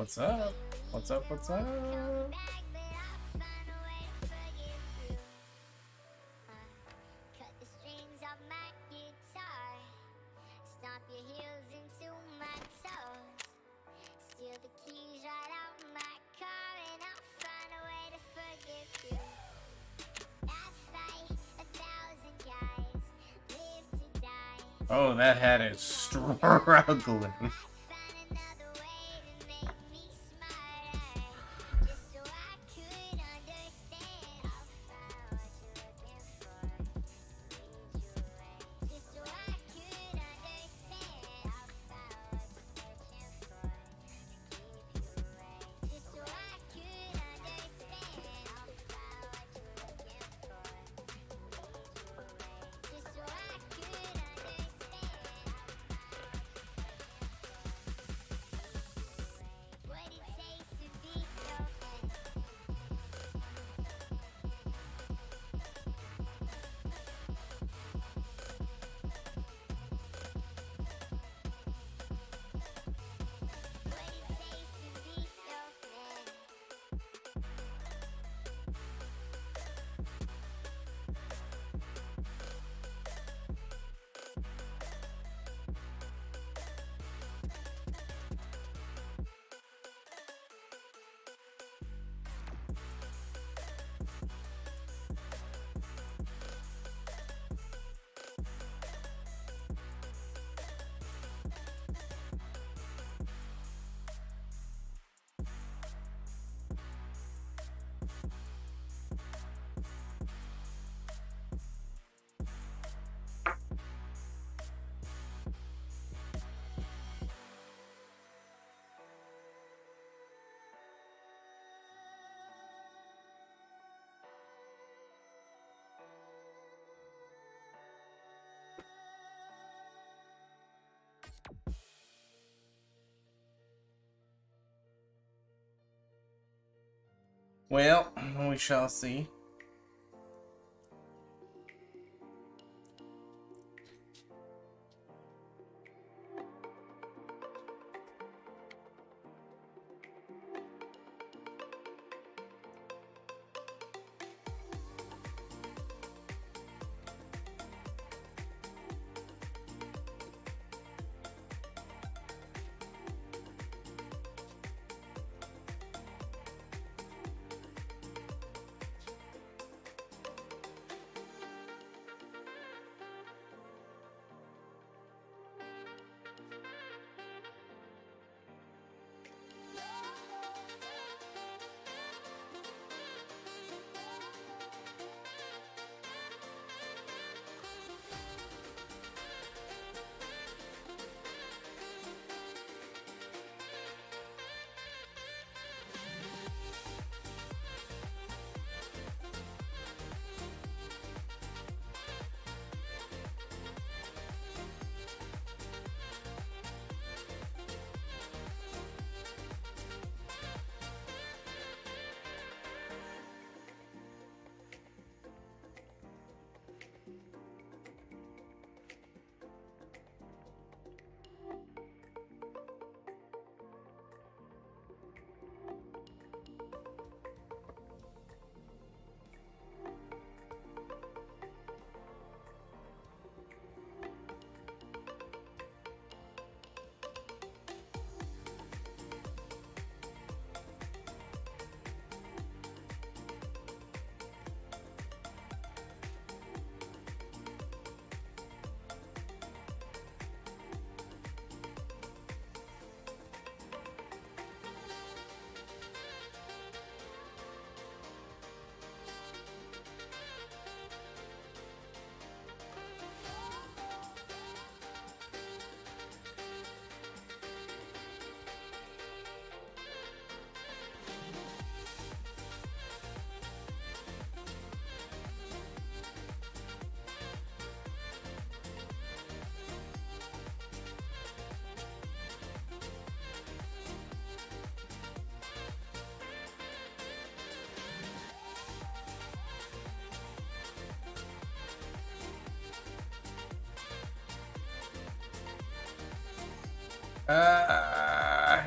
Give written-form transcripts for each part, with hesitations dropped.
What's up? What's up? What's up? Oh, that hat is struggling. Well, we shall see.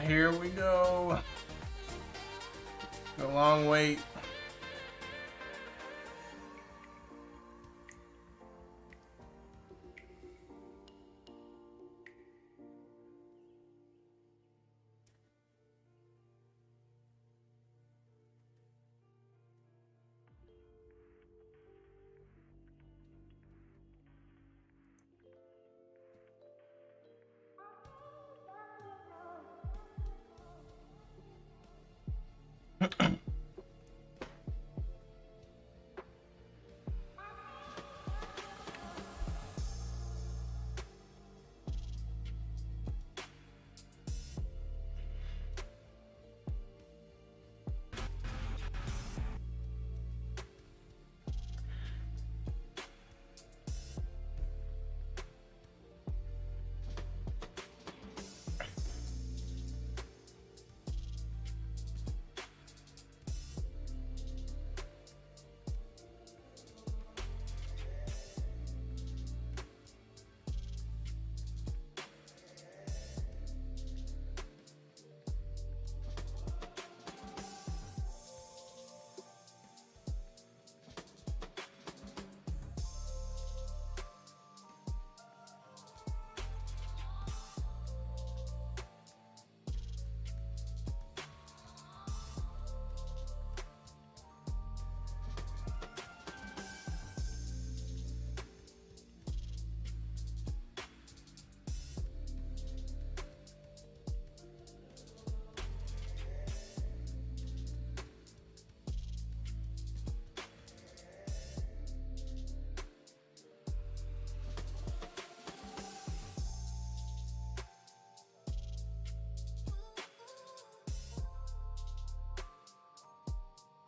here we go. A long wait.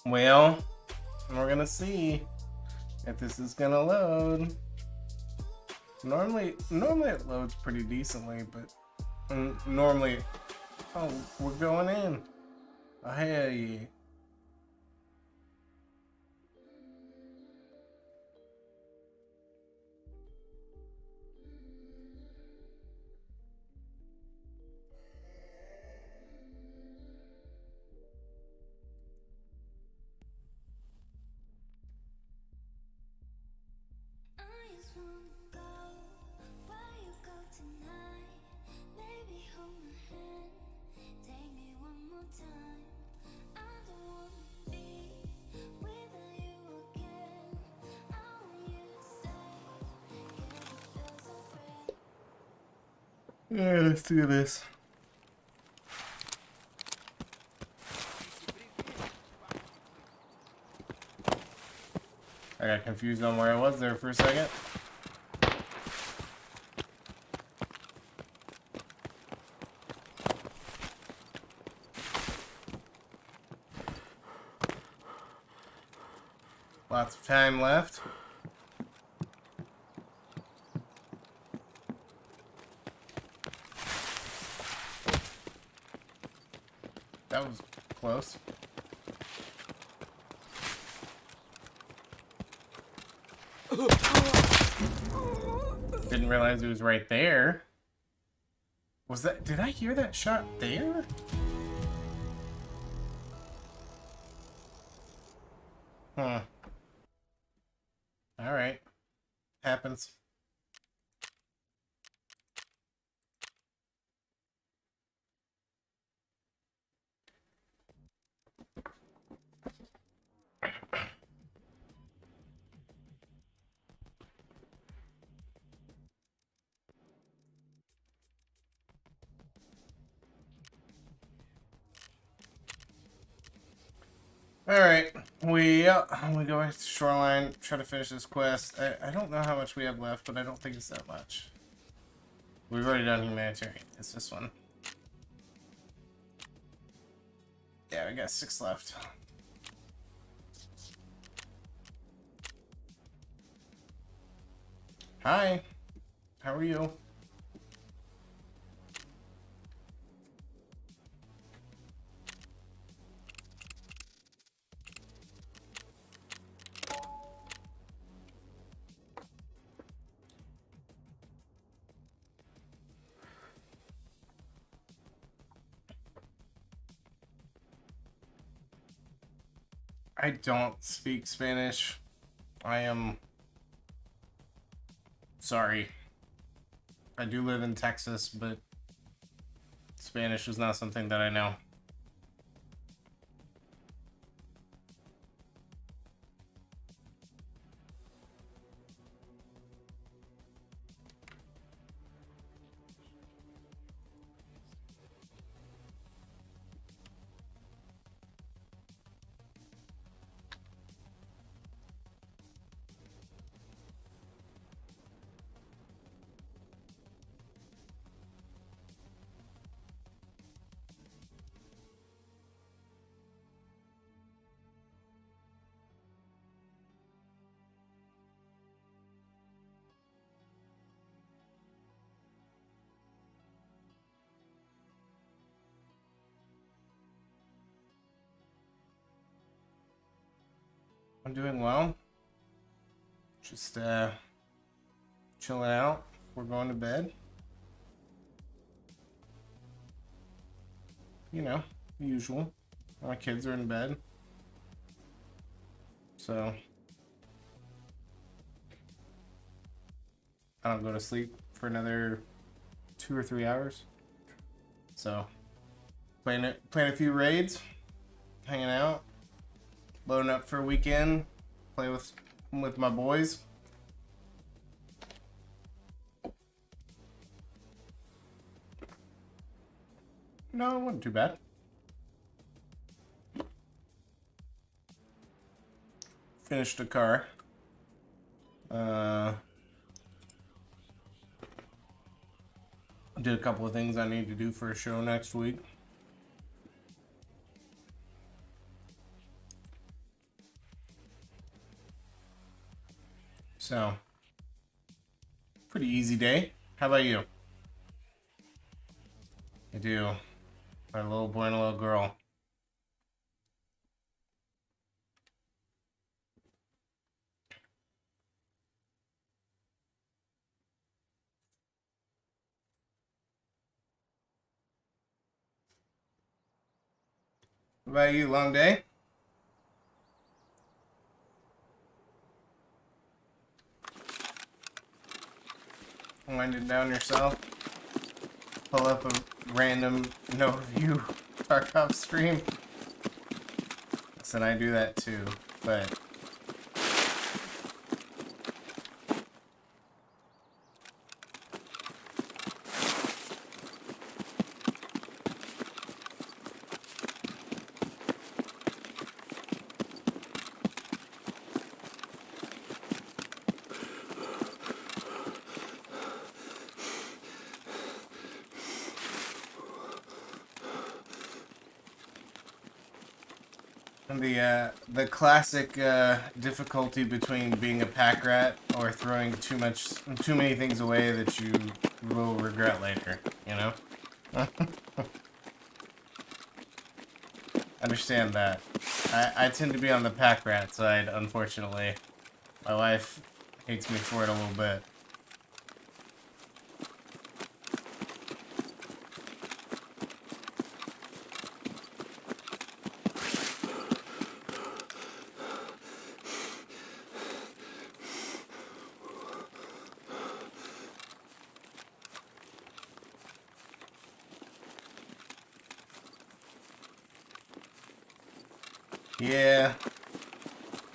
Well, we're gonna see if this is gonna load. Normally it loads pretty decently, but normally, oh, we're going in. Oh, hey. Yeah, let's do this. I got confused on where I was there for a second. Lots of time left. That was close. Didn't realize it was right there. Was that... Did I hear that shot there? Huh. Alright. Happens. Alright, we go back to Shoreline, try to finish this quest. I don't know how much we have left, but I don't think it's that much. We've already done humanitarian. It's this one. Yeah, we got 6 left. Hi, how are you? I don't speak Spanish. I am sorry. I do live in Texas, but Spanish is not something that I know. I'm doing well. Just chilling out. We're going to bed. You know, usual. My kids are in bed. So I don't go to sleep for another 2 or 3 hours. So playing a few raids, hanging out, loading up for a weekend, play with my boys. No, it wasn't too bad. Finished the car. Did a couple of things I need to do for a show next week. So, pretty easy day. How about you? I do. My little boy and a little girl. What about you? Long day? Winding down yourself? Pull up a random no view Tarkov stream? Listen, I do that too, but the classic difficulty between being a pack rat or throwing too many things away that you will regret later, you know? Understand that. I tend to be on the pack rat side, unfortunately. My wife hates me for it a little bit. Yeah.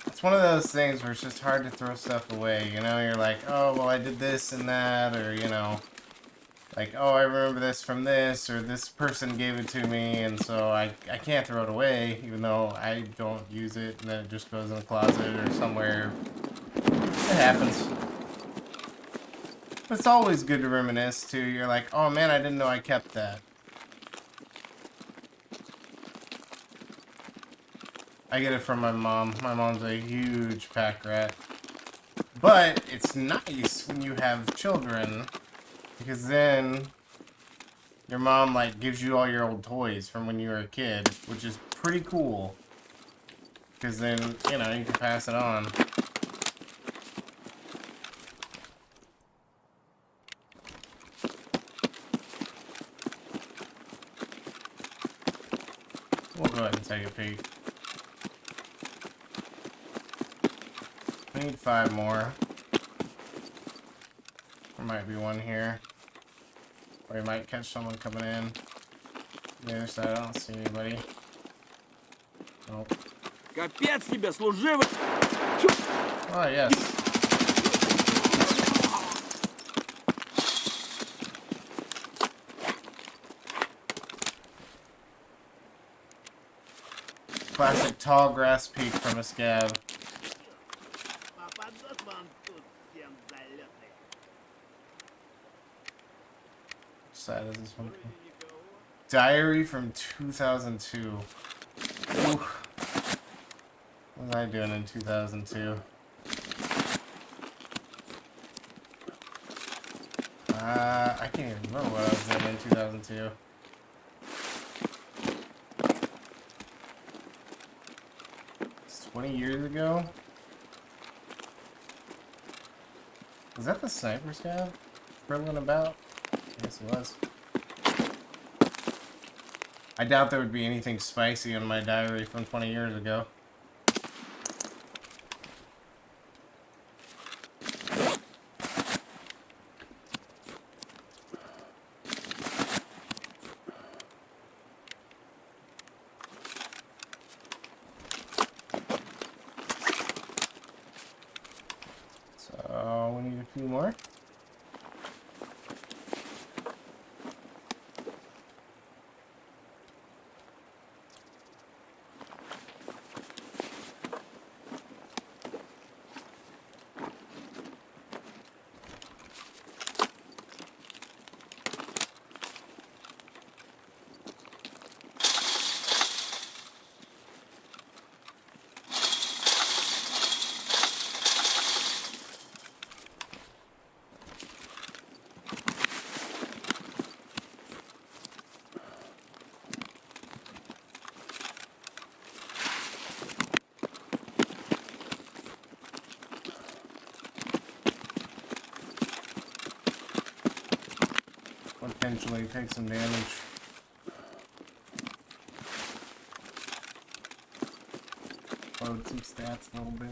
It's one of those things where it's just hard to throw stuff away, you know? You're like, oh, well, I did this and that, or, you know, like, oh, I remember this from this, or this person gave it to me, and so I can't throw it away, even though I don't use it, and then it just goes in the closet or somewhere. It happens. But it's always good to reminisce, too. You're like, oh, man, I didn't know I kept that. I get it from my mom. My mom's a huge pack rat. But it's nice when you have children, because then your mom, like, gives you all your old toys from when you were a kid, which is pretty cool. Because then, you know, you can pass it on. We'll go ahead and take a peek. need 5 more. There might be one here. Or you might catch someone coming in. The other side, I don't see anybody. Nope. Капец тебе, служивый! Oh, yes. Classic tall grass peak from a scab. Which side is this one? Diary from 2002. Ooh. What was I doing in 2002? I can't even remember what I was doing in 2002. It's 20 years ago? Was that the sniper scab? Whirling about? Yes, it was. I doubt there would be anything spicy in my diary from 20 years ago. So, we need a few more. Potentially take some damage. Load some stats a little bit.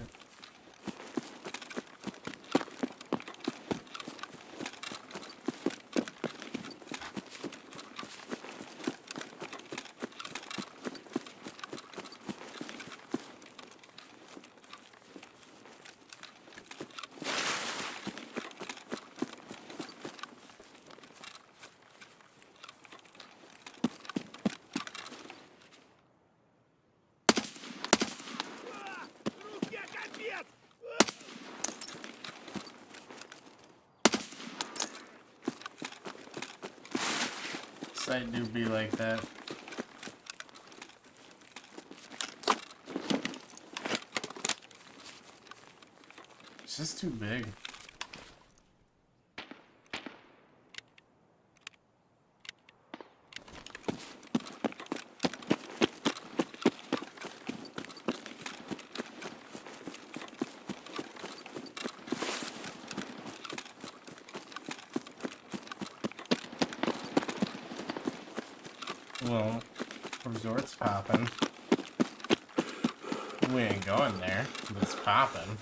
Site do be like that. It's just too big. Well, resort's popping. We ain't going there, but it's popping.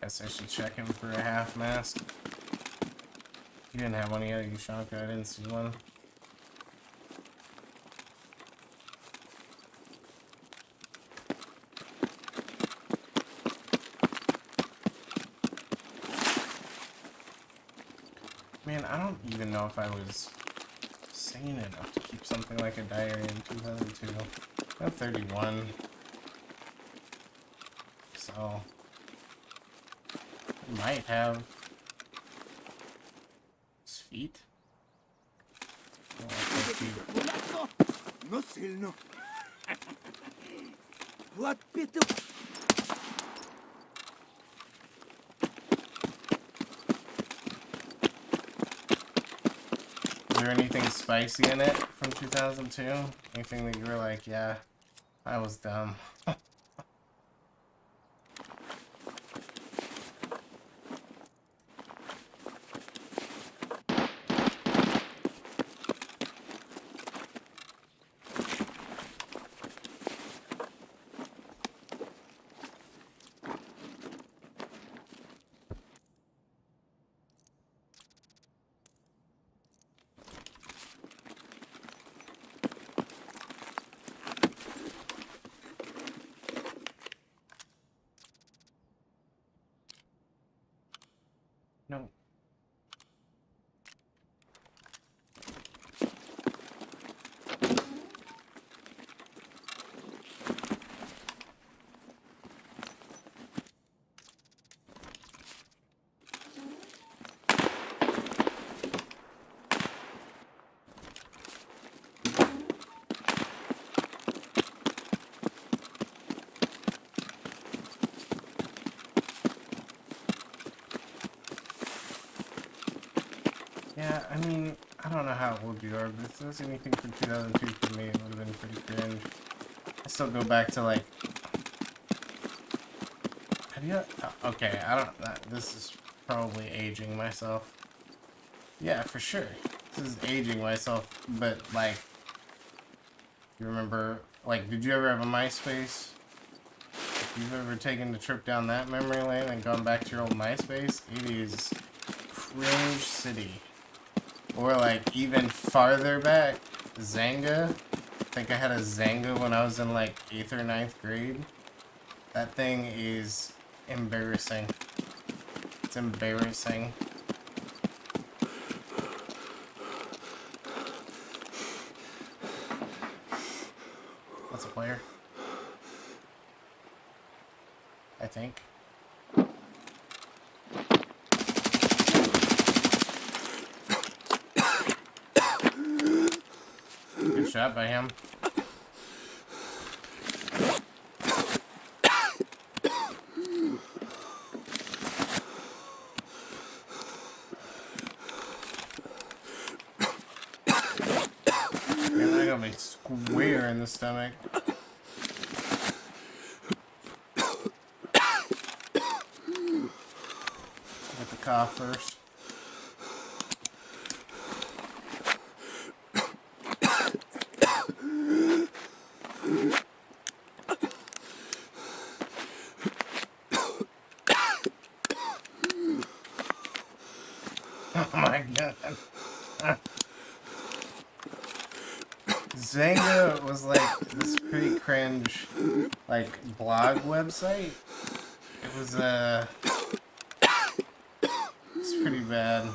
Guess I should check him for a half mask. You didn't have one yet, you Shanka? I didn't see one. Man, I don't even know if I was sane enough to keep something like a diary in 2002. I'm 31. So, I might have his feet. Oh, Но сильно. Вот петух. Is there anything spicy in it from 2002? Anything that you were like, yeah, I was dumb? No. Yeah, I mean, I don't know how old you are, but if there's anything from 2002 for me, it would have been pretty cringe. I still go back to, like... Have you... Okay, I don't... This is probably aging myself. Yeah, for sure. This is aging myself, but, like... You remember... Like, did you ever have a MySpace? If you've ever taken the trip down that memory lane and gone back to your old MySpace, it is cringe city. Or, like, even farther back, Zanga. I think I had a Zanga when I was in, like, 8th or 9th grade. That thing is embarrassing. It's embarrassing. That's a player. I think. Good shot by him. Man, I got me square in the stomach. Get the cough first. Oh my god. Zanga was like this pretty cringe, like, blog website. It was, it's pretty bad.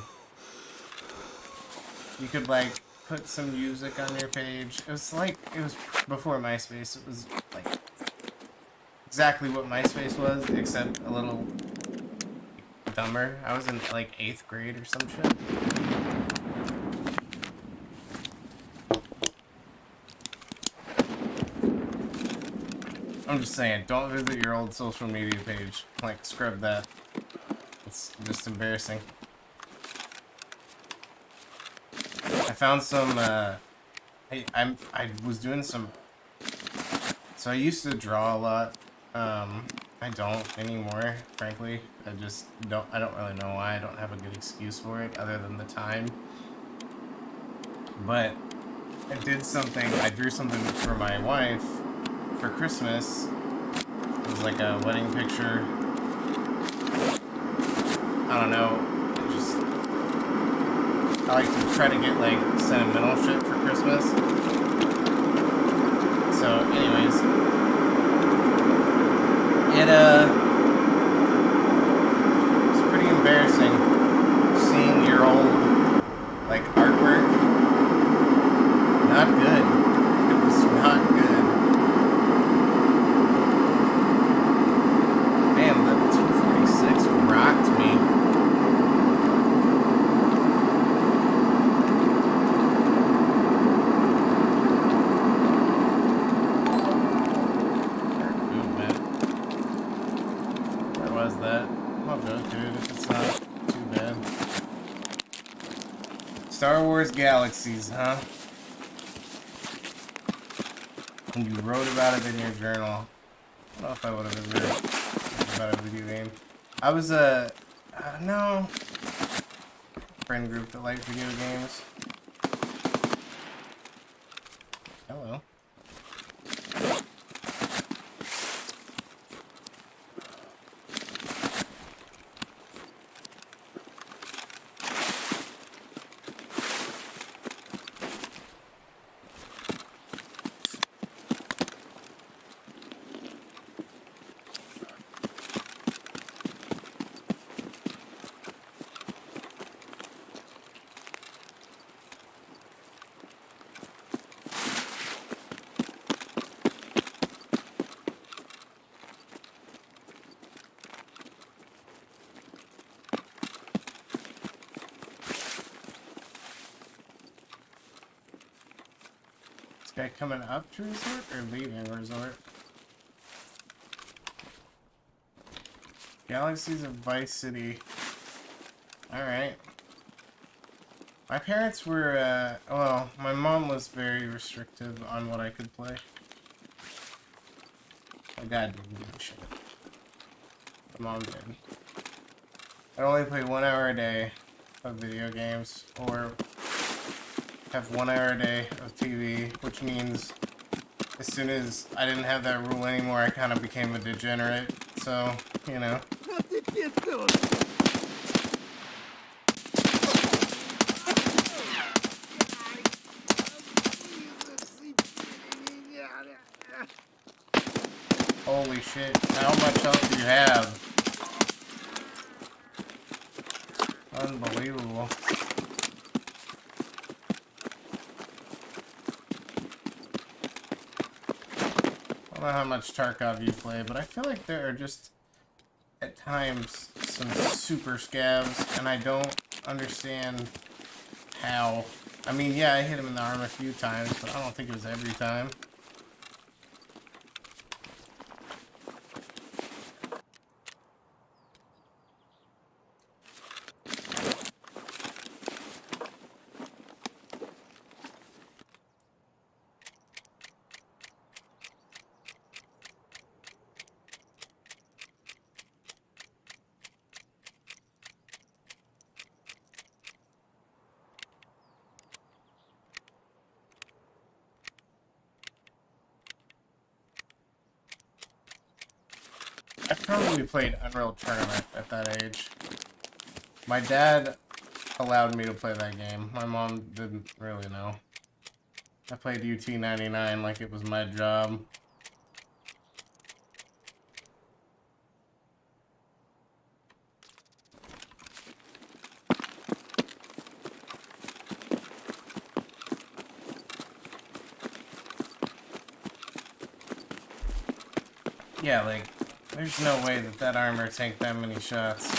You could, like, put some music on your page. It was like, it was before MySpace. It was, like, exactly what MySpace was, except a little dumber. I was in, like, 8th grade or some shit. I'm just saying, don't visit your old social media page. Like, scrub that. It's just embarrassing. I found some, I was doing some... So I used to draw a lot. I don't anymore, frankly. I don't really know why. I don't have a good excuse for it, other than the time. But I did something, I drew something for my wife for Christmas. It was like a wedding picture. I don't know. I like to try to get, like, sentimental shit for Christmas. So, anyways. It's pretty embarrassing seeing your old, like, artwork. Not good. It was not good. Man, the 246 rocked me. Star Wars Galaxies, huh? And you wrote about it in your journal. I don't know if I would have ever written about a video game. I was no friend group that liked video games. Hello. Guy coming up to resort or leaving resort? Galaxies of Vice City. Alright. My parents were, well, my mom was very restrictive on what I could play. My dad didn't give a shit. My mom did. I'd only play 1 hour a day of video games, or have 1 hour a day of TV, which means as soon as I didn't have that rule anymore, I kind of became a degenerate. So, you know. Holy shit, how much health do you have? Unbelievable. I don't know how much Tarkov you play, but I feel like there are just, at times, some super scavs, and I don't understand how. I mean, yeah, I hit him in the arm a few times, but I don't think it was every time. I probably played Unreal Tournament at that age. My dad allowed me to play that game. My mom didn't really know. I played UT99 like it was my job. Yeah, like, there's no way that that armor tanked that many shots.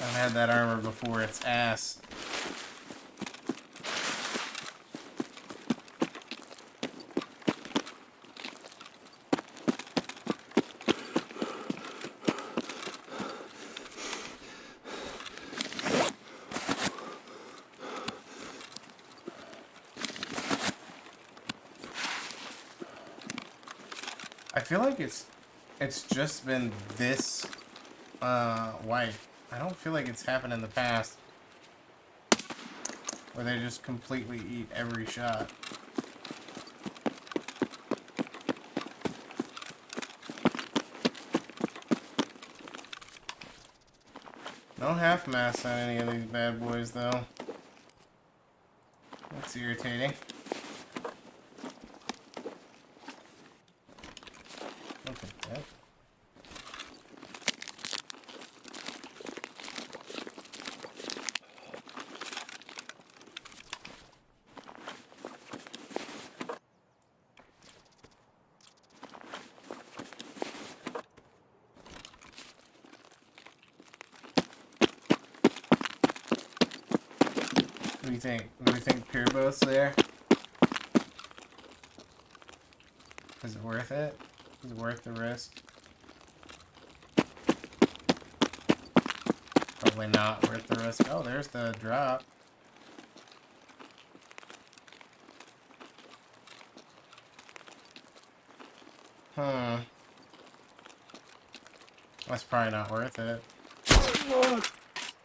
I've had that armor before, it's ass. I feel like it's just been this white. I don't feel like it's happened in the past where they just completely eat every shot. No half mass on any of these bad boys though. That's irritating. Okay, that. What do you think? Do we think Pyrbo's there? Is it worth it? Is it worth the risk? Probably not worth the risk. Oh, there's the drop. That's probably not worth it.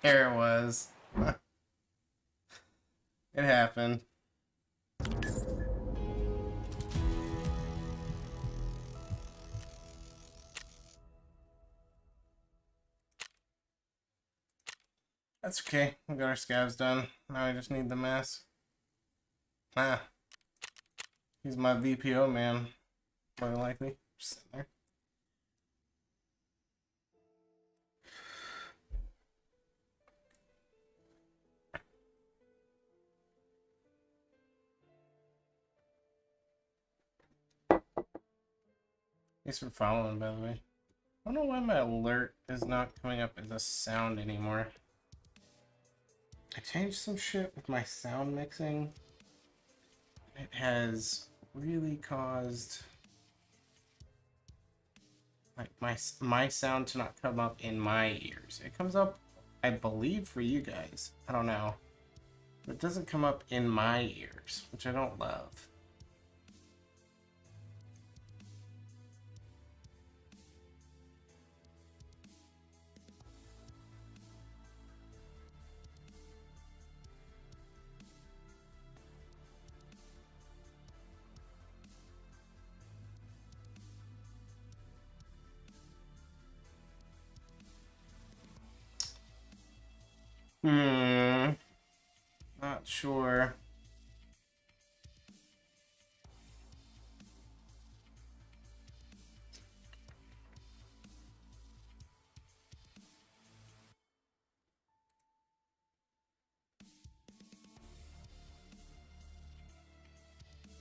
There it was. It happened. That's okay. We got our scabs done. Now I just need the mask. Ah. He's my VPO man. More than likely. Just sitting there. Thanks for following, by the way. I don't know why my alert is not coming up as a sound anymore. I changed some shit with my sound mixing. it has really caused like my sound to not come up in my ears. It comes up, I believe, for you guys. I don't know. But it doesn't come up in my ears, which I don't love. Not sure.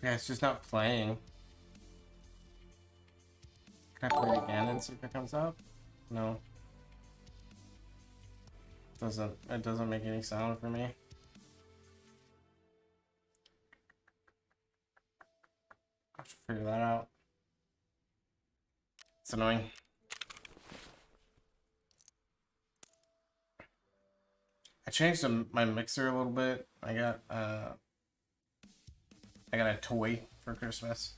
Yeah, it's just not playing. Can I play it again and see if it comes up? No. It doesn't make any sound for me. I should figure that out. It's annoying. I changed my mixer a little bit. I got a toy for Christmas.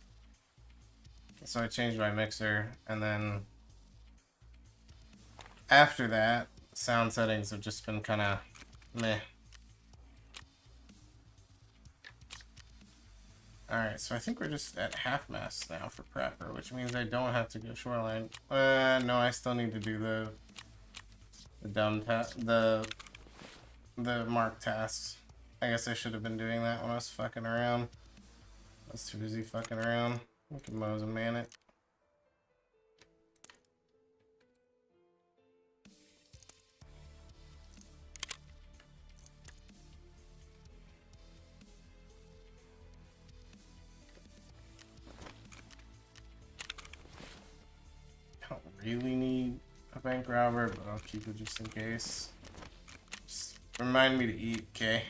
So I changed my mixer, and then after that, sound settings have just been kind of meh. Alright, so I think we're just at half mast now for prepper, which means I don't have to go shoreline. No, I still need to do the mark tasks. I guess I should have been doing that when I was fucking around. I was too busy fucking around. We can Mose and man it. Don't really need a bank robber, but I'll keep it just in case. Just remind me to eat, okay?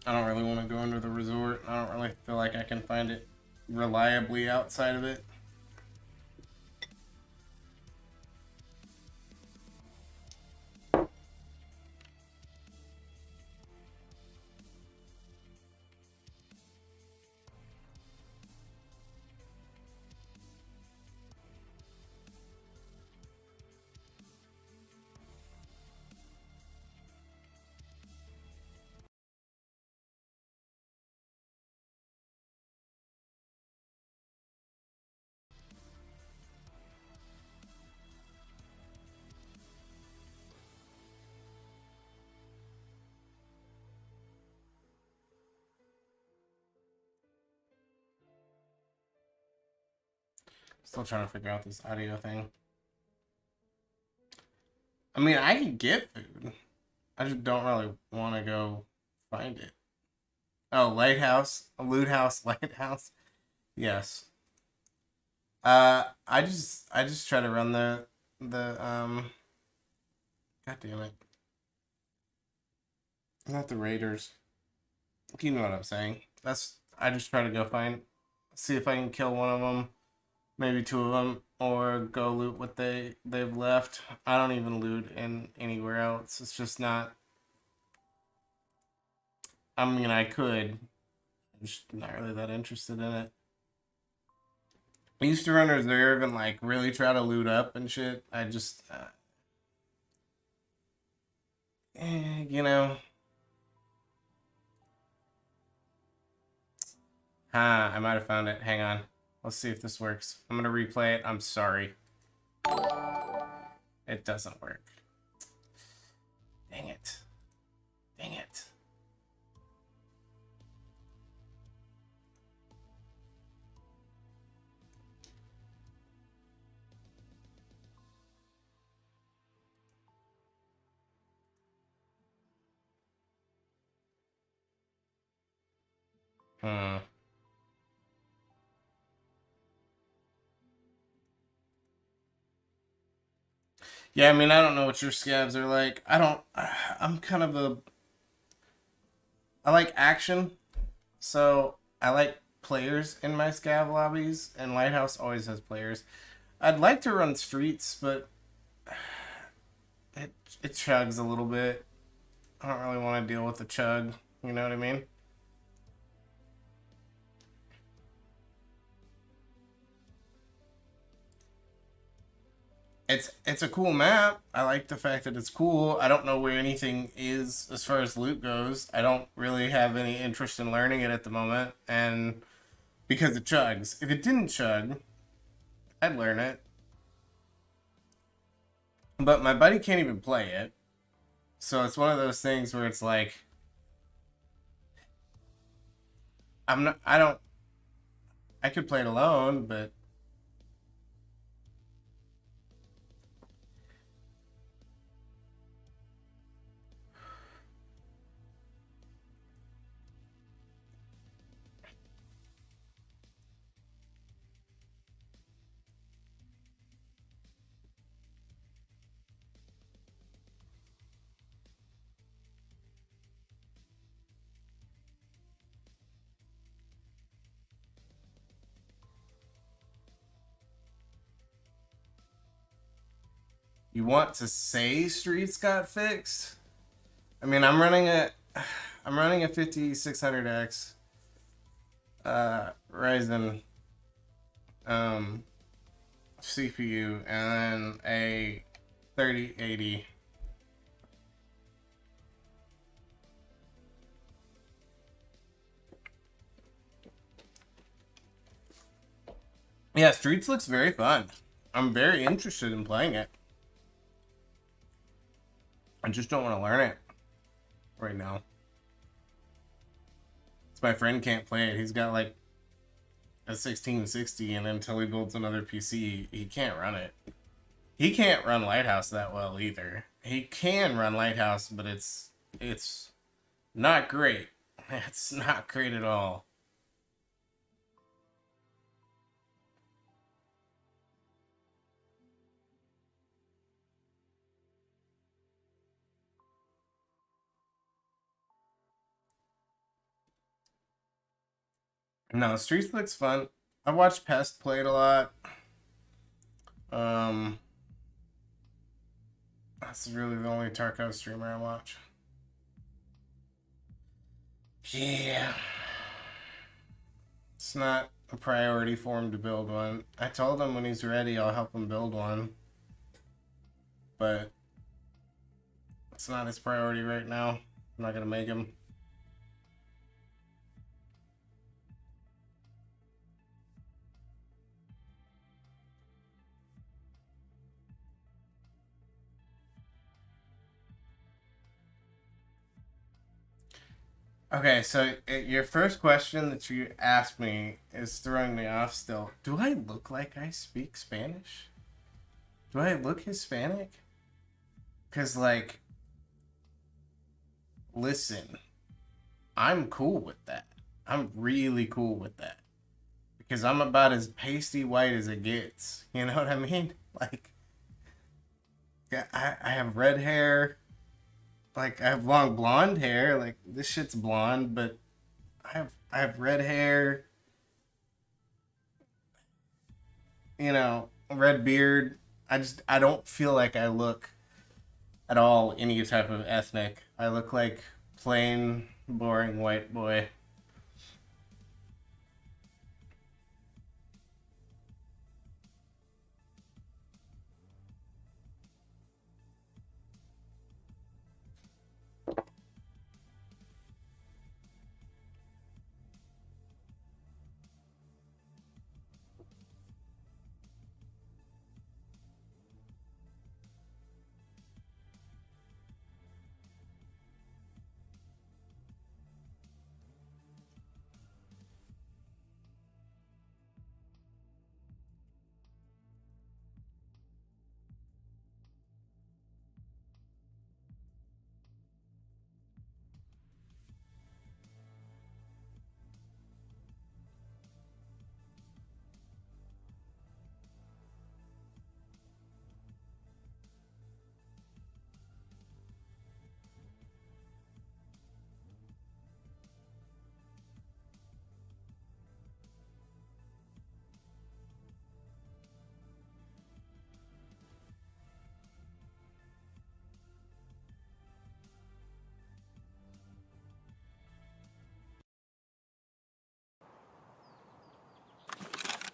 I don't really want to go into the resort. I don't really feel like I can find it reliably outside of it. Still trying to figure out this audio thing. I mean, I can get food. I just don't really want to go find it. Oh, lighthouse, a loot house, lighthouse. Yes. I just try to run the. God damn it. Not the raiders. You know what I'm saying. I just try to go see if I can kill one of them, maybe two of them, or go loot what they've left. I don't even loot in anywhere else. It's just not. I mean, I could. I'm just not really that interested in it. I used to run reserve and like really try to loot up and shit. I just, you know. I might have found it. Hang on. Let's see if this works. I'm gonna replay it. I'm sorry. It doesn't work. Dang it. Dang it. Hmm. Yeah, I mean, I don't know what your scavs are like. I don't. I'm kind of a. I like action, so I like players in my scav lobbies, and Lighthouse always has players. I'd like to run streets, but it it chugs a little bit. I don't really want to deal with the chug. You know what I mean? It's a cool map. I like the fact that it's cool. I don't know where anything is as far as loot goes. I don't really have any interest in learning it at the moment, and because it chugs. If it didn't chug, I'd learn it. But my buddy can't even play it. So it's one of those things where it's like I'm not I don't I could play it alone, but you want to say streets got fixed? I mean, I'm running a 5600X Ryzen um CPU and then a 3080. Yeah, Streets looks very fun. I'm very interested in playing it. I just don't want to learn it right now. It's my friend can't play it. He's got like a 1660, and until he builds another PC, he can't run it. He can't run Lighthouse that well either. He can run Lighthouse, but it's not great. It's not great at all. No, Streets looks fun. I watched Pest play it a lot. Um, that's really the only Tarkov streamer I watch. Yeah, it's not a priority for him to build one. I told him when he's ready, I'll help him build one, but it's not his priority right now. I'm not gonna make him. Okay, so your first question that you asked me is throwing me off still. Do I look like I speak Spanish? Do I look Hispanic? Because, like, listen, I'm cool with that. I'm really cool with that. Because I'm about as pasty white as it gets. You know what I mean? Like, yeah, I have red hair. Like, I have long blonde hair. Like, this shit's blonde, but I have red hair, red beard. I don't feel like I look at all any type of ethnic. I look like plain boring white boy.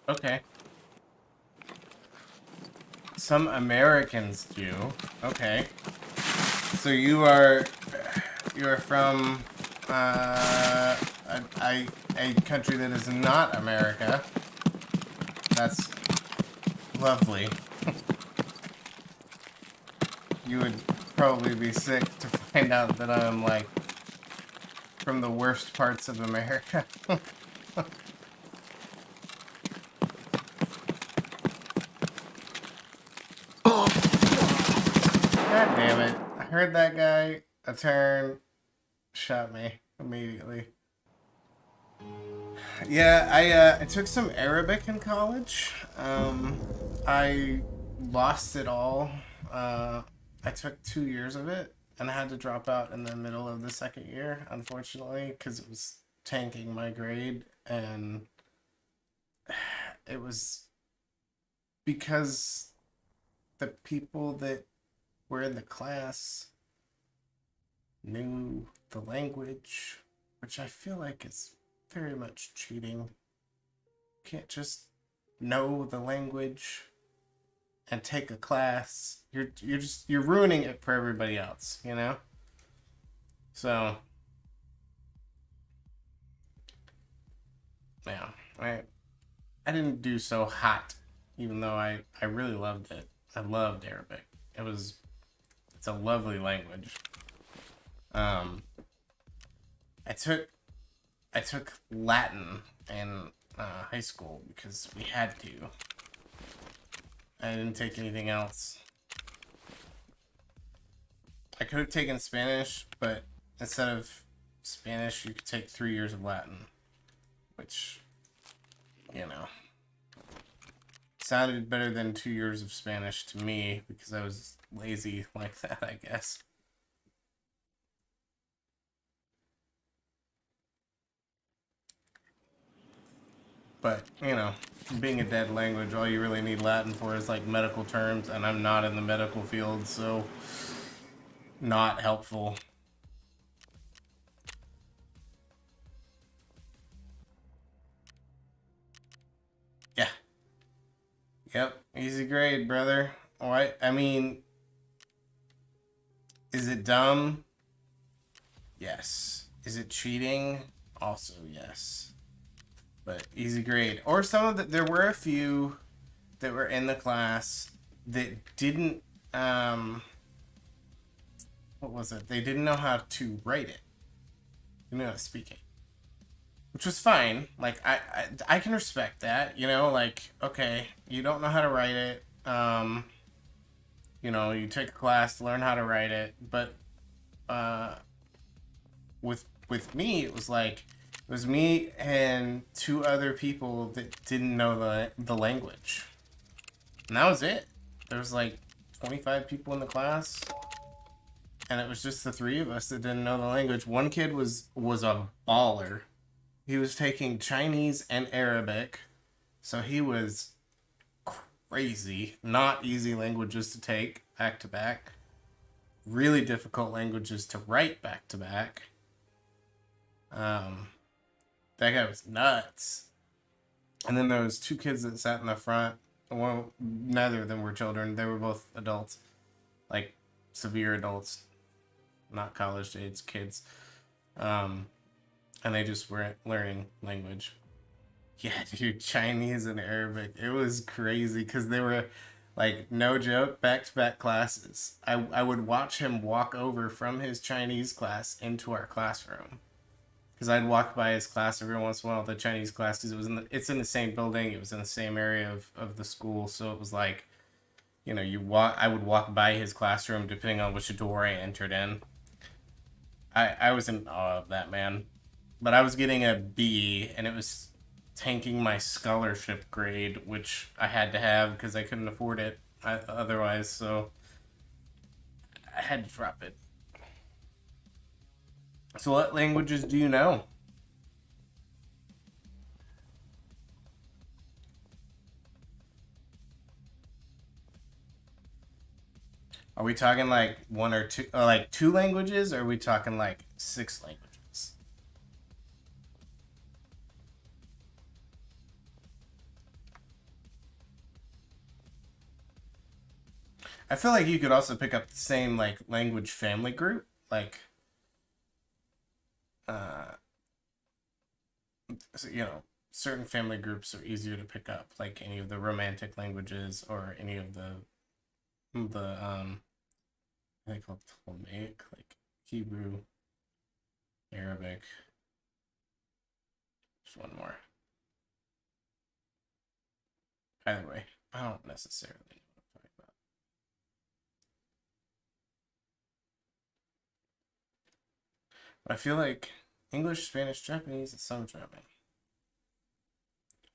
Okay. Some Americans do. Okay. So you're from a country that is not America. That's lovely. You would probably be sick to find out that I'm like from the worst parts of America. God damn it. I heard that guy, a turn, shot me immediately. Yeah, I took some Arabic in college. I lost it all. I took 2 years of it, and I had to drop out in the middle of the second year, unfortunately, because it was tanking my grade, and it was because the people that were in the class knew the language, which I feel like is very much cheating. Can't just know the language and take a class. You're ruining it for everybody else, you know? So yeah, I didn't do so hot, even though I really loved it. I loved Arabic. It's a lovely language. Um, I took I took Latin in high school because we had to. I didn't take anything else. I could have taken Spanish, but instead of Spanish, you could take 3 years of Latin, which, you know, sounded better than 2 years of Spanish to me because I was lazy like that, I guess. But, you know, being a dead language, all you really need Latin for is like medical terms, and I'm not in the medical field, so not helpful. Yeah. Yep. Easy grade, brother. What? I mean, is it dumb? Yes. Is it cheating? Also, yes. But easy grade. Or some of the, there were a few that were in the class that didn't, what was it? They didn't know how to write it. They didn't know how to speak it. Which was fine. Like, I can respect that, you know, like, okay, you don't know how to write it. You know, you take a class to learn how to write it, but with me, it was like it was me and two other people that didn't know the language, and that was it. There was like 25 people in the class, and it was just the three of us that didn't know the language. One kid was a baller. He was taking Chinese and Arabic, so he was crazy. Not easy languages to take back to back. Really difficult languages to write back to back. That guy was nuts. And then there was two kids that sat in the front. Well, neither of them were children. They were both adults, like severe adults, not college age kids. And they just weren't learning language. Yeah, dude, Chinese and Arabic. It was crazy because they were, like, no joke, back-to-back classes. I would watch him walk over from his Chinese class into our classroom. Because I'd walk by his class every once in a while, the Chinese class, because it's in the same building, it was in the same area of the school, so it was like, you know, I would walk by his classroom depending on which door I entered in. I was in awe of that man. But I was getting a B, and it was tanking my scholarship grade, which I had to have because I couldn't afford it otherwise, so I had to drop it. So what languages do you know? Are we talking like one or two, like two languages, or are we talking like six languages? I feel like you could also pick up the same like language family group, like so, you know, certain family groups are easier to pick up, like any of the romantic languages or any of the I think called Ptolemaic, like Hebrew, Arabic. Just one more. Either way, I don't necessarily know what I'm talking about. But I feel like English, Spanish, Japanese, and some German.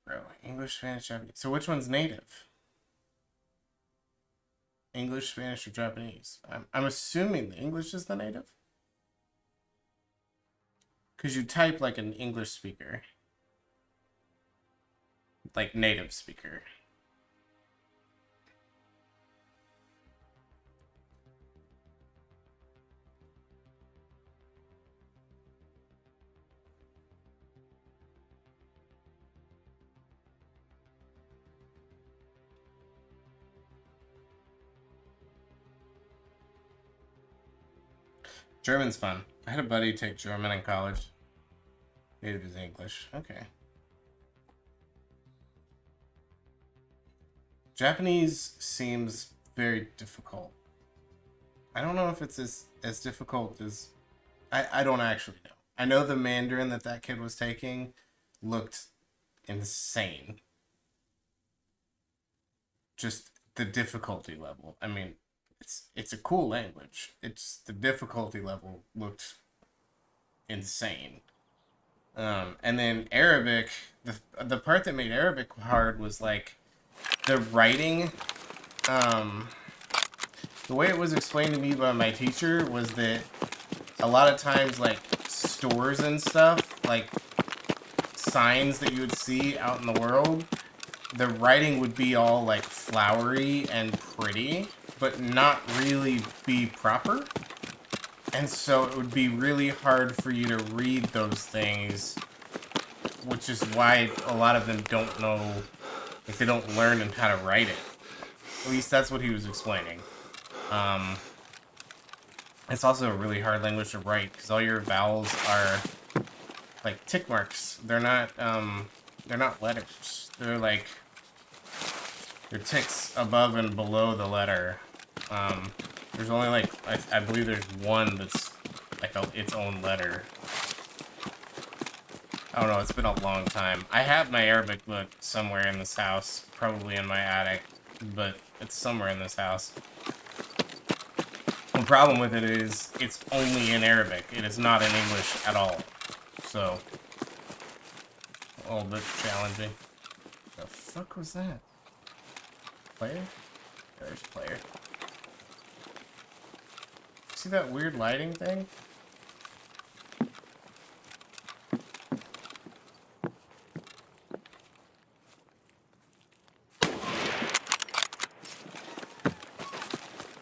Bro, English, Spanish, Japanese. So which one's native? English, Spanish, or Japanese? I'm assuming the English is the native. Because you type like an English speaker. Like native speaker. German's fun. I had a buddy take German in college. Native is English. Okay. Japanese seems very difficult. I don't know if it's as difficult as... I don't actually know. I know the Mandarin that kid was taking looked insane. Just the difficulty level. I mean, it's a cool language. It's the difficulty level looked insane. And then Arabic, the part that made Arabic hard was like the writing. The way it was explained to me by my teacher was that a lot of times, like stores and stuff, like signs that you would see out in the world, the writing would be all like flowery and pretty, but not really be proper. And so it would be really hard for you to read those things, which is why a lot of them don't know, like they don't learn how to write it. At least that's what he was explaining. It's also a really hard language to write because all your vowels are like tick marks. They're not letters. They're like, they're ticks above and below the letter. There's only like, I believe there's one that's like its own letter. I don't know, it's been a long time. I have my Arabic book somewhere in this house, probably in my attic, but it's somewhere in this house. The problem with it is it's only in Arabic. It is not in English at all. So, a little bit challenging. The fuck was that? Player? There's player. See that weird lighting thing?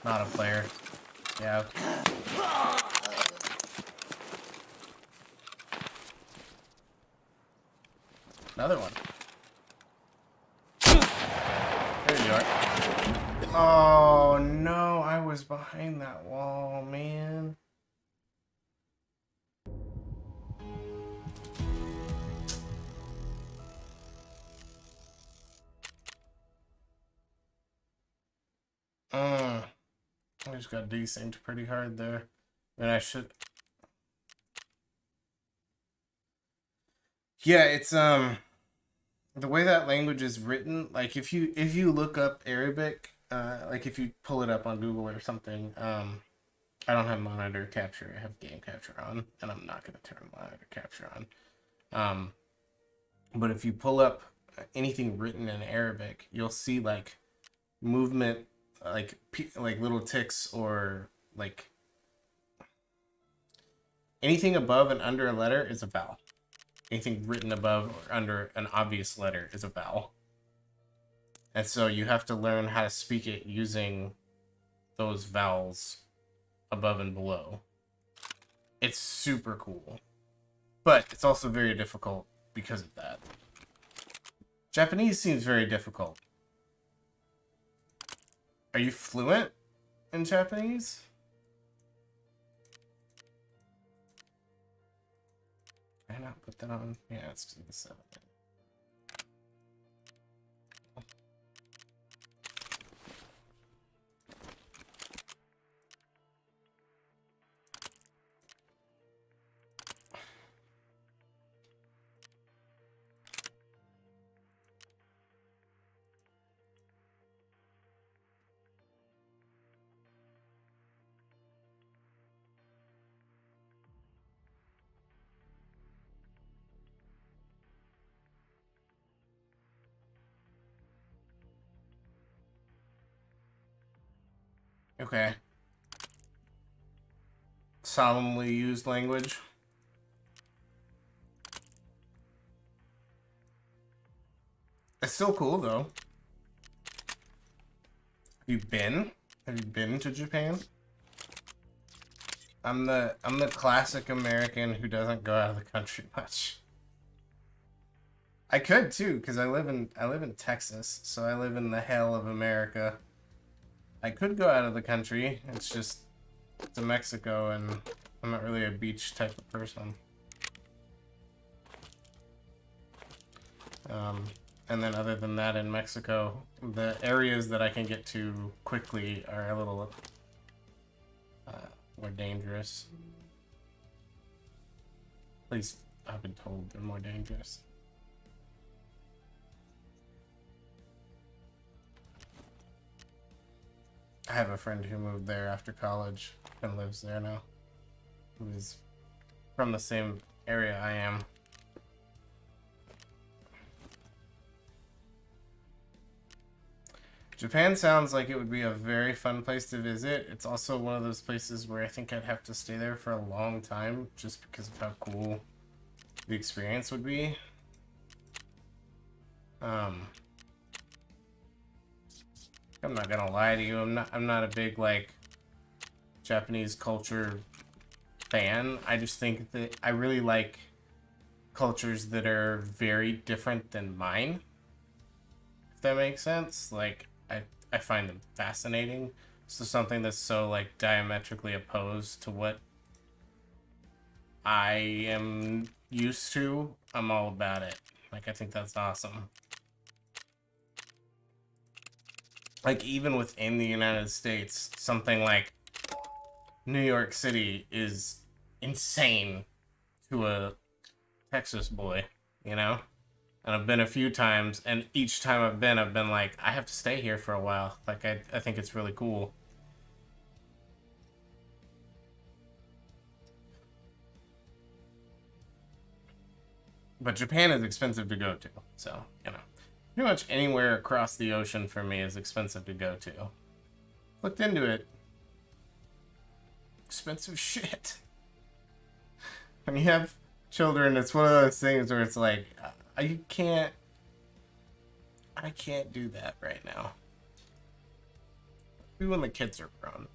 Not a player. Yeah. Another one. There you are. Oh no, I was behind that wall, man. I just got desynced pretty hard there. And I should... Yeah, it's, the way that language is written, like, if you look up Arabic, like, if you pull it up on Google or something, I don't have monitor capture, I have game capture on, and I'm not going to turn monitor capture on. But if you pull up anything written in Arabic, you'll see, like, movement, like little ticks or like anything above and under a letter is a vowel. Anything written above or under an obvious letter is a vowel. And so you have to learn how to speak it using those vowels above and below. It's super cool, but it's also very difficult because of that. Japanese seems very difficult. Are you fluent? in Japanese? Can I not put that on? Yeah, it's because of the 7. Okay. Solemnly used language. It's still cool though. Have you been? Have you been to Japan? I'm the classic American who doesn't go out of the country much. I could too, because I live in Texas, so I live in the hell of America. I could go out of the country. It's just to Mexico, and I'm not really a beach type of person. And then other than that, in Mexico, the areas that I can get to quickly are a little more dangerous. At least I've been told they're more dangerous. I have a friend who moved there after college and lives there now, who is from the same area I am. Japan sounds like it would be a very fun place to visit. It's also one of those places where I think I'd have to stay there for a long time just because of how cool the experience would be. I'm not gonna lie to you. I'm not a big like Japanese culture fan. I just think that I really like cultures that are very different than mine. If that makes sense. Like I find them fascinating. So something that's so like diametrically opposed to what I am used to, I'm all about it. Like I think that's awesome. Like even within the United States, something like New York City is insane to a Texas boy, you know? And I've been a few times, and each time I've been like, I have to stay here for a while. Like, I think it's really cool. But Japan is expensive to go to, so, you know. Pretty much anywhere across the ocean for me is expensive to go to. Looked into it. Expensive shit. When you have children, it's one of those things where it's like, I can't do that right now. Maybe when the kids are grown.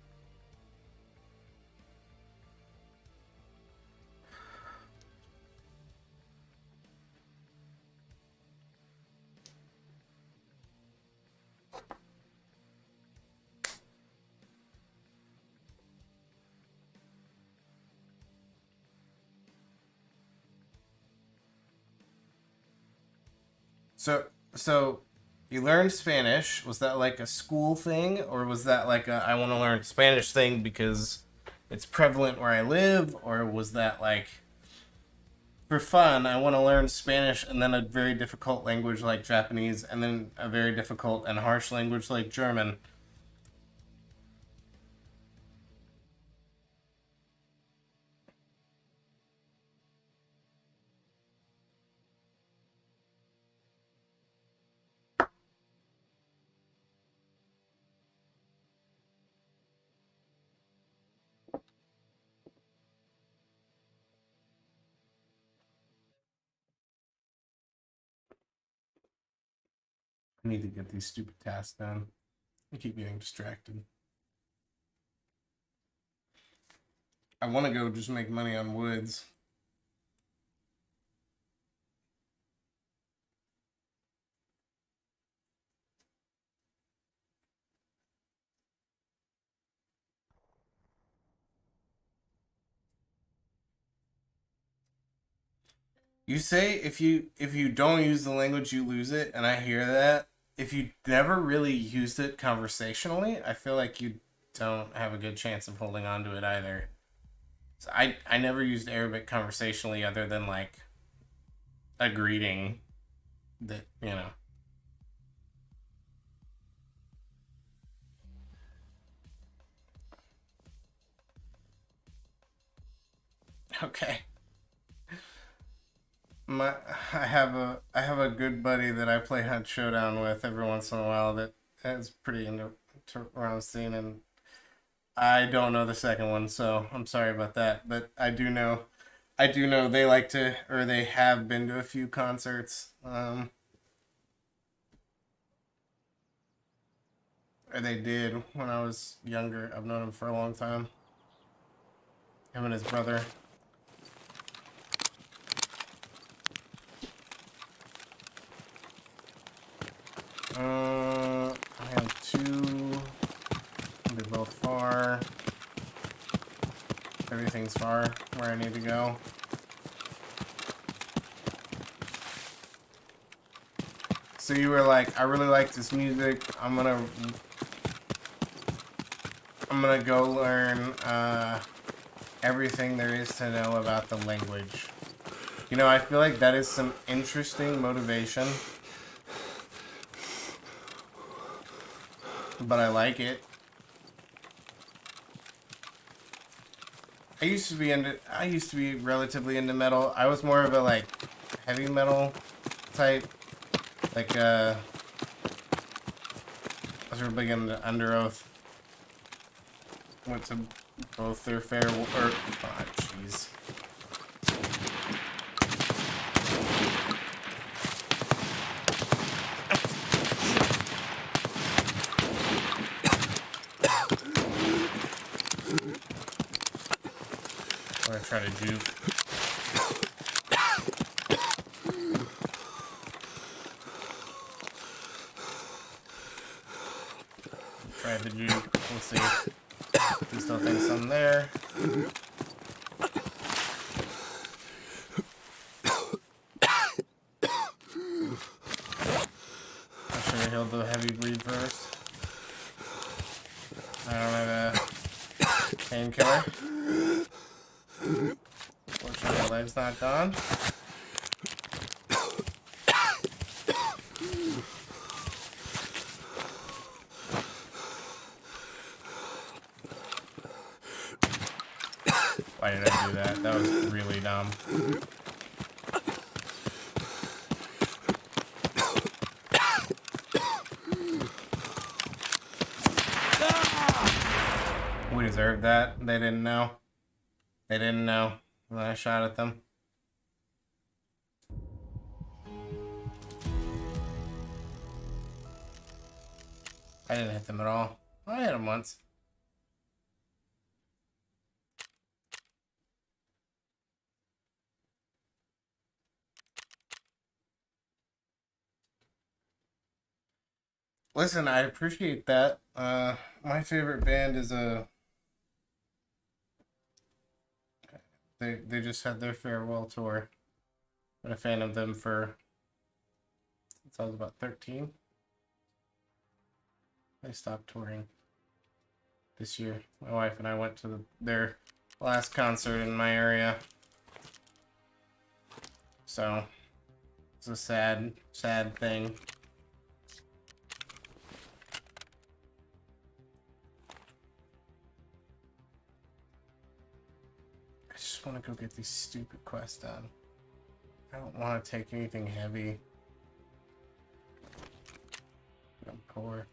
So you learned Spanish. Was that like a school thing, or was that like a I want to learn Spanish thing because it's prevalent where I live, or was that like for fun, I want to learn Spanish and then a very difficult language like Japanese and then a very difficult and harsh language like German? I need to get these stupid tasks done. I keep getting distracted. I want to go just make money on woods. You say if you don't use the language, you lose it, and I hear that. If you never really used it conversationally, I feel like you don't have a good chance of holding on to it either. So I never used Arabic conversationally other than like a greeting that, you know. Okay. My I have a good buddy that I play Hunt Showdown with every once in a while that is pretty into around scene, and I don't know the second one, so I'm sorry about that. But I do know they like to, or they have been to a few concerts. Or they did when I was younger. I've known him for a long time. Him and his brother. I have two. They're both far. Everything's far where I need to go. So you were like, I really like this music. I'm gonna go learn everything there is to know about the language. You know, I feel like that is some interesting motivation. But I like it. I used to be relatively into metal. I was more of a like heavy metal type. Like I was real big into Under Oath. Went to both their farewell or oh jeez. I'm gonna try to juke. Try the juke. We'll see. He still thinks I'm there. I should have healed the heavy bleed first. I don't have a painkiller. Fortunately, my leg's not gone. Why did I do that? That was really dumb. We deserved that. They didn't know. They didn't know when I shot at them. I didn't hit them at all. I hit them once. Listen, I appreciate that. My favorite band is they just had their farewell tour. Been a fan of them since I was about 13. They stopped touring this year. My wife and I went to their last concert in my area. So it's a sad, sad thing. I just want to go get these stupid quests done. I don't want to take anything heavy. I'm poor.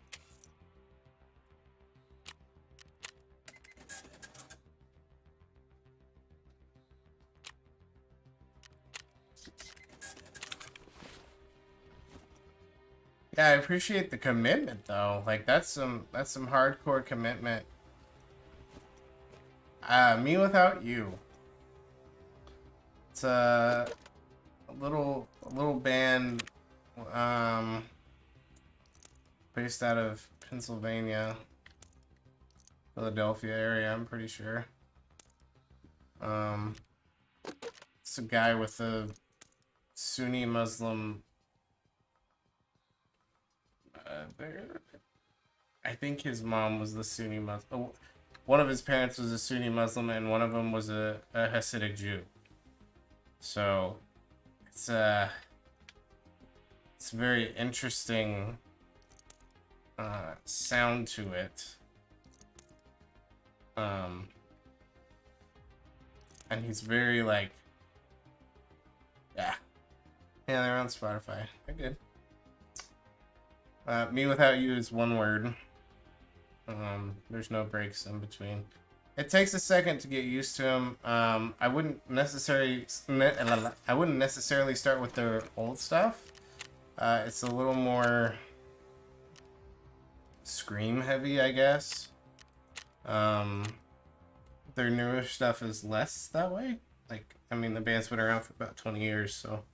Yeah, I appreciate the commitment though. Like that's some hardcore commitment. Me without you. It's a little band based out of Pennsylvania, Philadelphia area, I'm pretty sure. It's a guy with a Sunni Muslim. There, I think his mom was the Sunni Muslim. Oh, one of his parents was a Sunni Muslim, and one of them was a Hasidic Jew. So it's it's very interesting sound to it. And he's very like, yeah, they're on Spotify. They're good. Me Without You is one word. There's no breaks in between. It takes a second to get used to him. I wouldn't necessarily start with their old stuff. It's a little more scream heavy, I guess. Their newer stuff is less that way. Like, I mean, the band's been around for about 20 years, so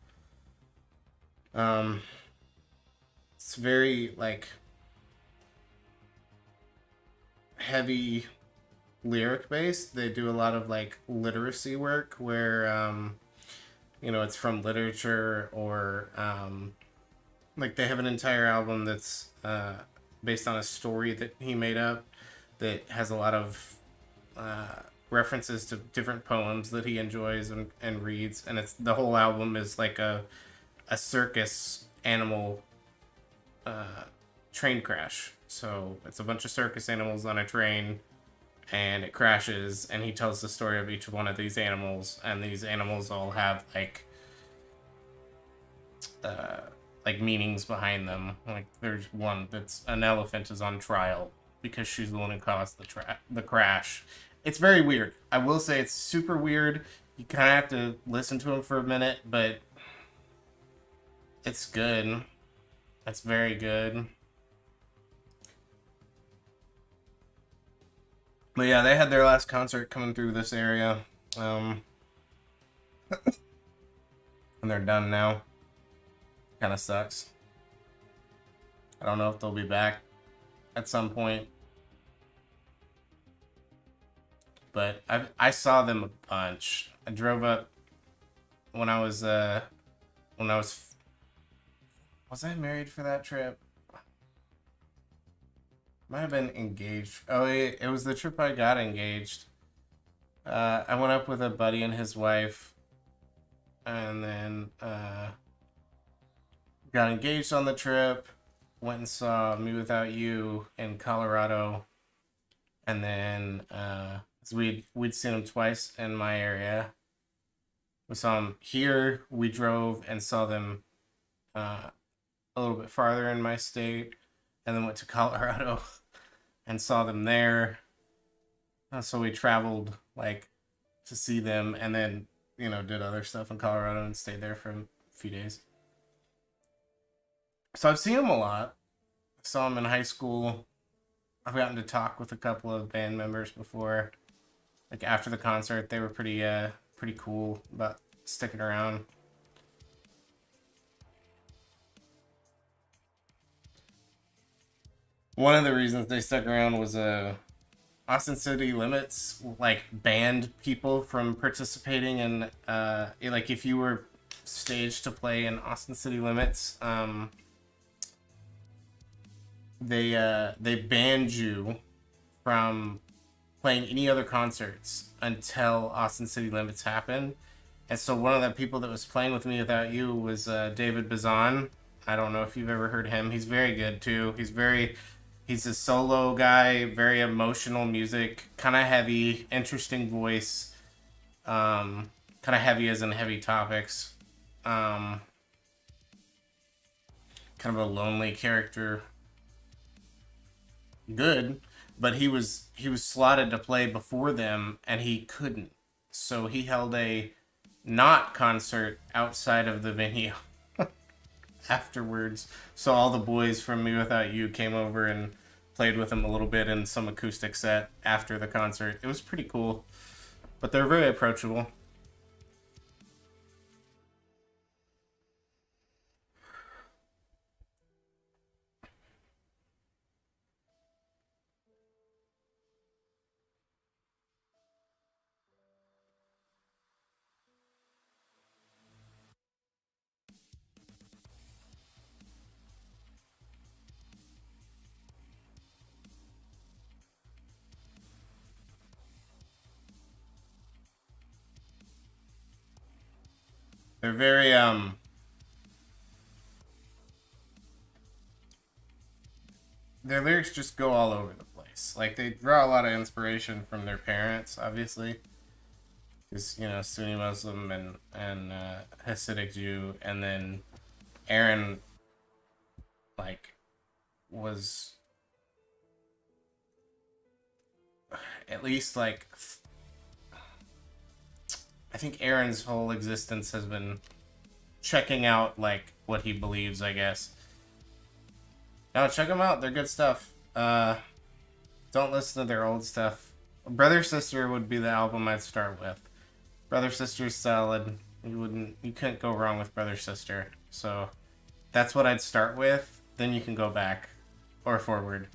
it's very like heavy lyric based. They do a lot of like literacy work where it's from literature, or like they have an entire album that's based on a story that he made up that has a lot of references to different poems that he enjoys and reads, and it's the whole album is like a circus animal train crash. So it's a bunch of circus animals on a train, and it crashes, and he tells the story of each one of these animals, and these animals all have like meanings behind them. Like there's one that's an elephant is on trial because she's the one who caused the crash. It's very weird. I will say it's super weird. You kind of have to listen to him for a minute, but it's good. It's very good. But yeah, they had their last concert coming through this area. And they're done now. Kind of sucks. I don't know if they'll be back at some point. But I saw them a bunch. I drove up when I was I married for that trip? Might have been engaged. Oh, it was the trip I got engaged. I went up with a buddy and his wife, and then got engaged on the trip. Went and saw Me Without You in Colorado, and then we'd seen them twice in my area. We saw them here. We drove and saw them a little bit farther in my state, and then went to Colorado and saw them there. So we traveled like to see them, and then did other stuff in Colorado and stayed there for a few days. So I've seen them a lot. I saw them in high school. I've gotten to talk with a couple of band members before. Like after the concert, they were pretty cool about sticking around. One of the reasons they stuck around was Austin City Limits like banned people from participating in like if you were staged to play in Austin City Limits, they banned you from playing any other concerts until Austin City Limits happened. And so one of the people that was playing with Me Without You was David Bazan. I don't know if you've ever heard him. He's very good too. He's a solo guy, very emotional music, kind of heavy, interesting voice, kind of heavy as in heavy topics. Kind of a lonely character. Good, but he was slotted to play before them, and he couldn't. So he held a not concert outside of the venue afterwards. So all the boys from Me Without You came over and played with him a little bit in some acoustic set after the concert. It was pretty cool, but they're very approachable. They're very their lyrics just go all over the place. Like they draw a lot of inspiration from their parents, obviously, because Sunni Muslim and Hasidic Jew, and then Aaron like was at least like I think Aaron's whole existence has been checking out like what he believes, I guess. Now check them out; they're good stuff. Don't listen to their old stuff. Brother Sister would be the album I'd start with. Brother Sister's solid. You couldn't go wrong with Brother Sister. So that's what I'd start with. Then you can go back or forward.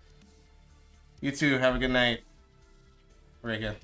You too. Have a good night, Rika.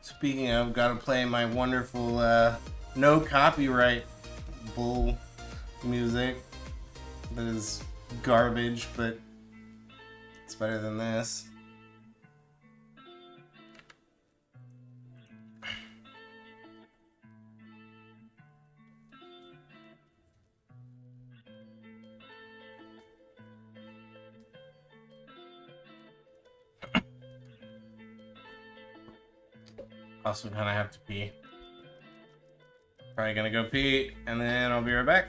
Speaking of, gotta play my wonderful no copyright bull music. That is garbage, but it's better than this. Also kind of have to pee. Probably gonna go pee, and then I'll be right back.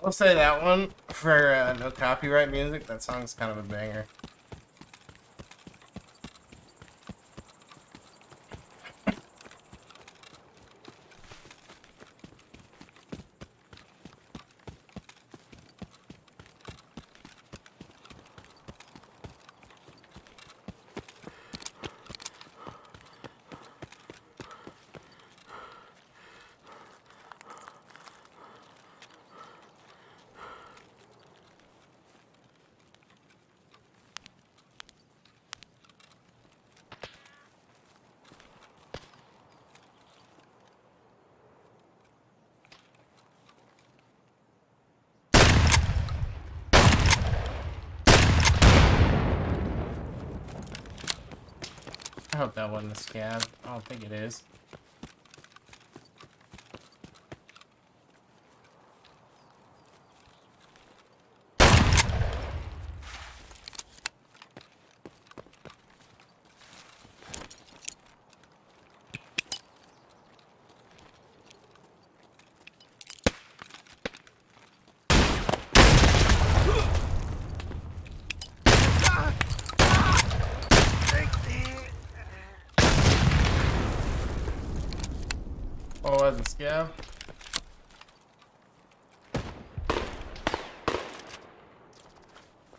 I'll say that one for no copyright music. That song's kind of a banger. hope that wasn't a scab. I don't think it is. Oh, it was a scab?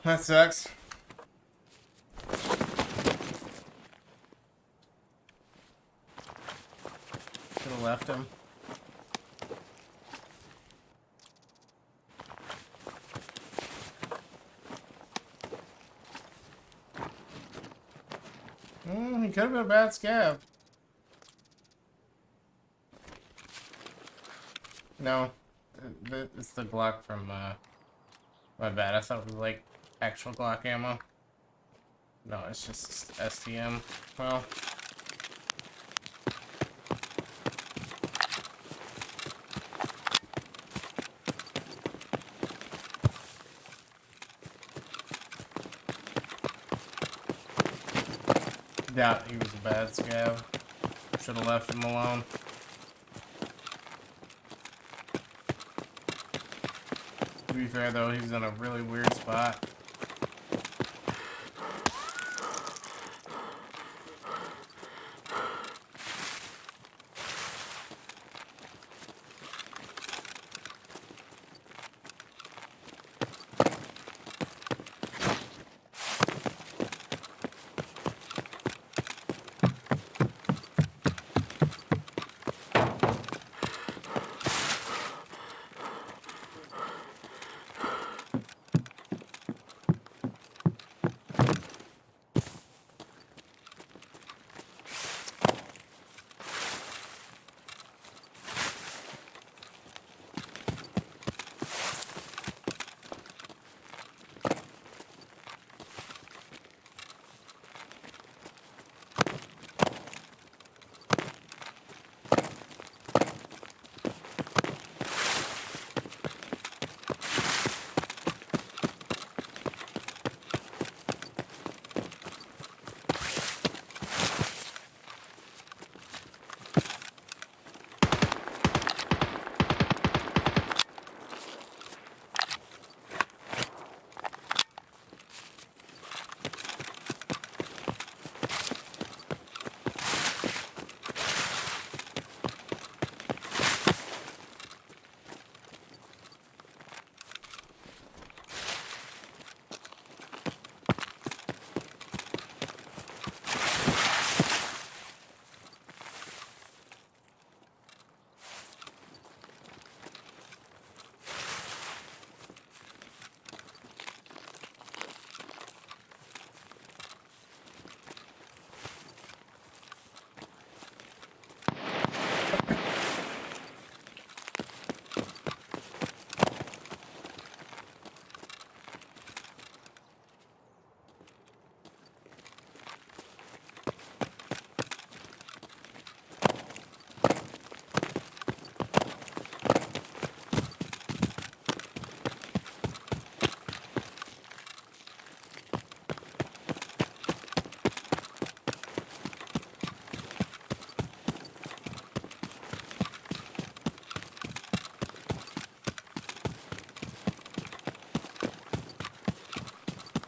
That sucks. Should have left him. He could have been a bad scab. No. It's the Glock from, my bad. I thought it was like actual Glock ammo. No, it's just STM. Well. Doubt he was a bad scab. Should have left him alone. To be fair though, he's in a really weird spot.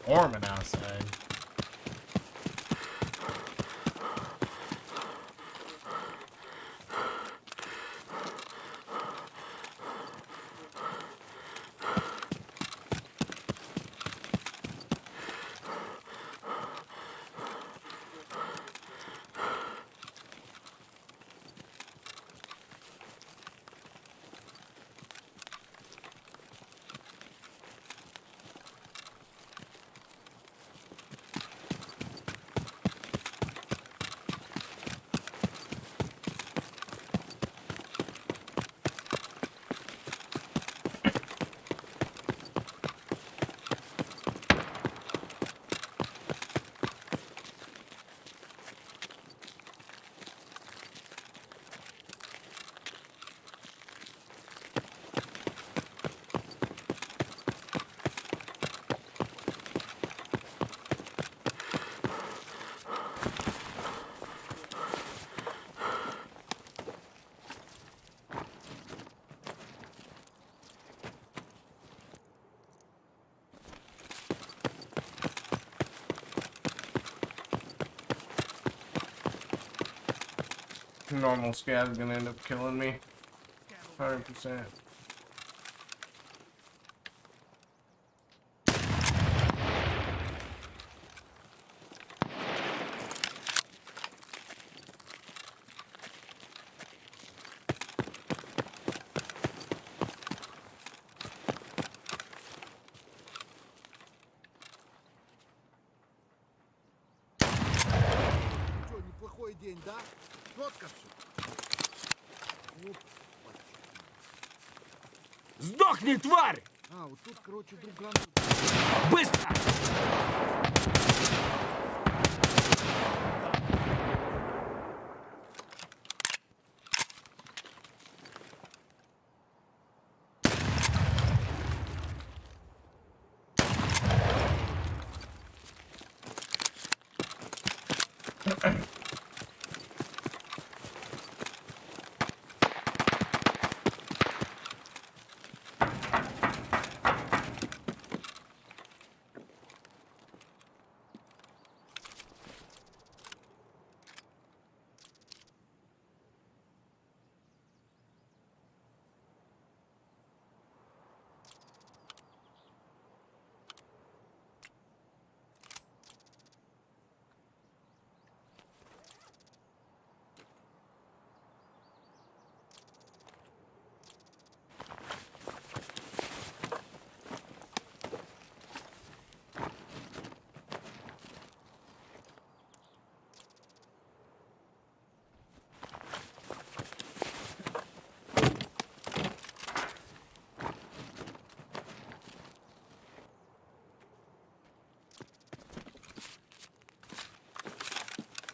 Warming outside. normal scab's gonna end up killing me. 100%. Что, неплохой день, да? Четко все. Сдохни, тварь! А, вот тут, короче, друган. Быстро!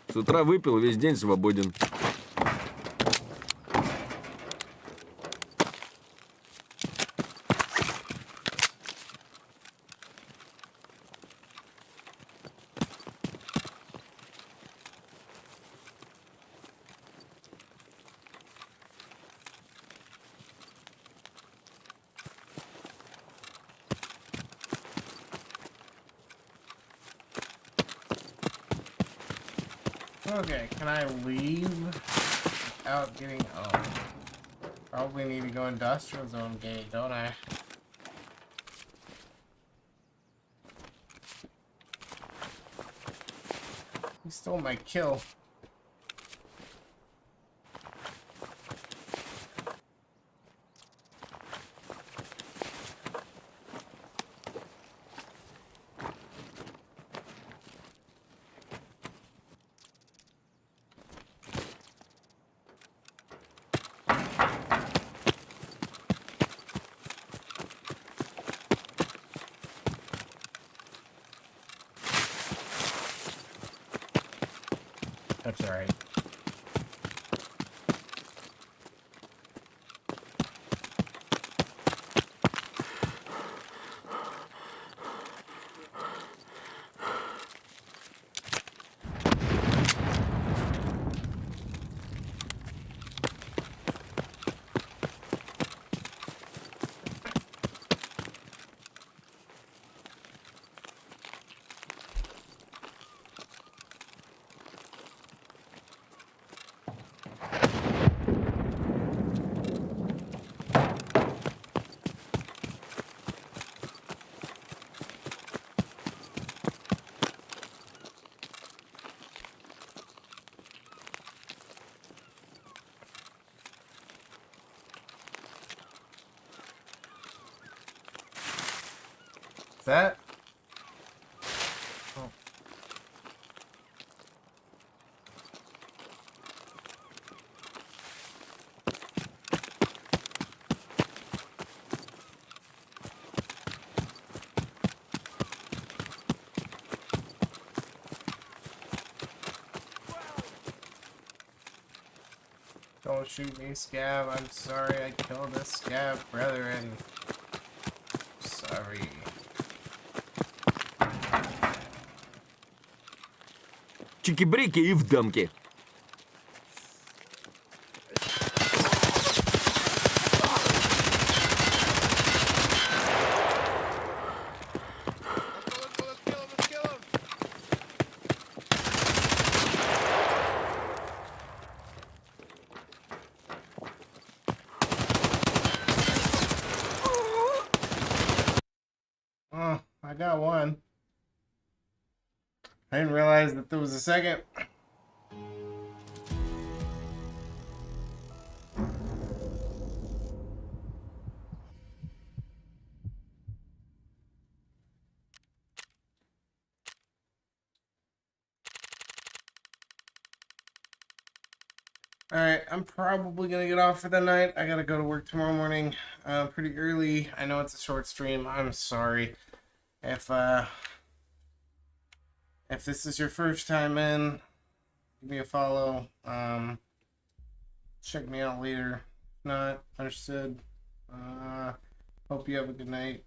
С утра выпил, весь день свободен. Okay, can I leave without getting... Oh. Probably need to go industrial zone gate, don't I? He stole my kill. That's alright. That? Oh. Don't shoot me, Scab. I'm sorry I killed a Scab, brethren. Sorry. Чики-брики и в дамки. Oh, I got one. I didn't realize that there was a second. Alright, I'm probably gonna get off for the night. I gotta go to work tomorrow morning pretty early. I know it's a short stream. I'm sorry. If this is your first time in, give me a follow. Check me out later. If not, understood. Hope you have a good night.